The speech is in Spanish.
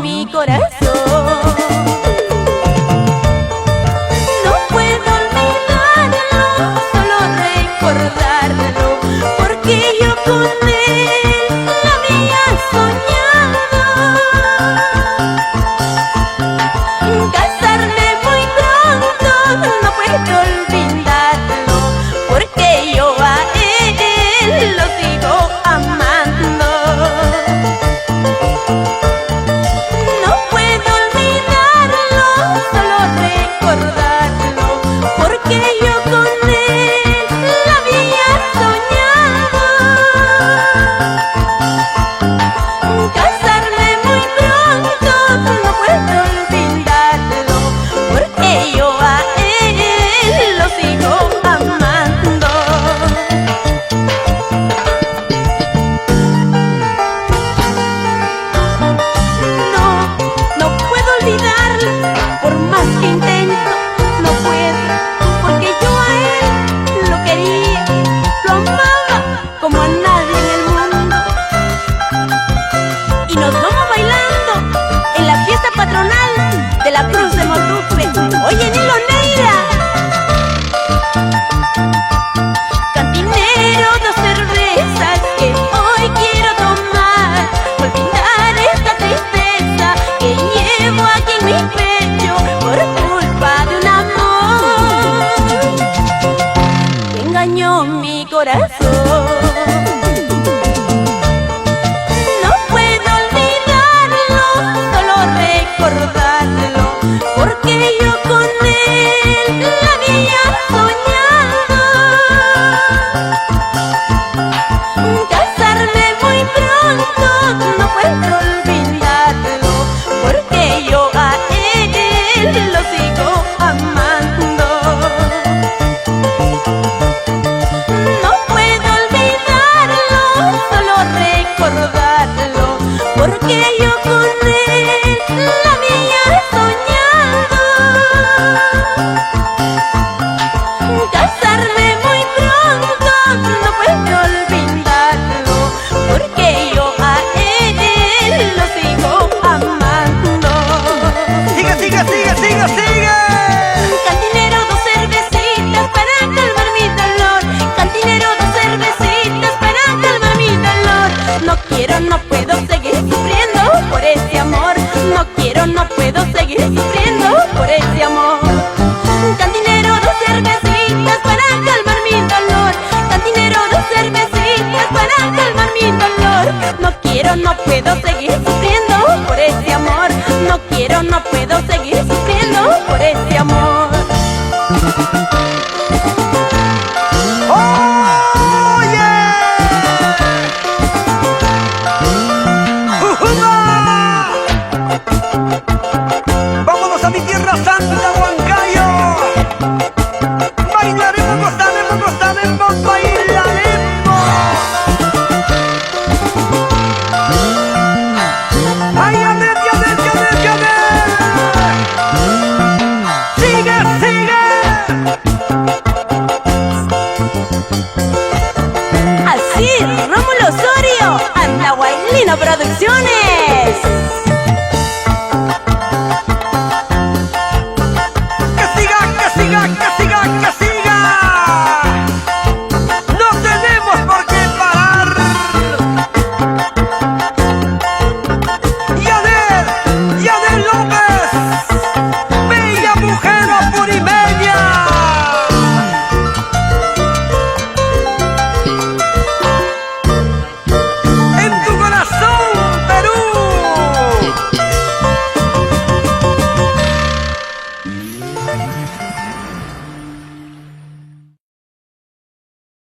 mi corazón. No puedo olvidarlo, solo recordarlo, porque yo con él la había soñado. Casarme muy pronto, no puedo olvidarlo, porque yo a él lo sigo amando. No puedo olvidarlo, solo recordarlo, porque yo con él la había soñado. Casarme muy pronto, no puedo olvidarlo, porque yo a él lo sigo amando. No puedo olvidarlo, por más que intento, no puedo, porque yo a él lo quería, lo amaba como a nadie en el mundo. Y nos vamos bailando en la fiesta patronal de la Cruz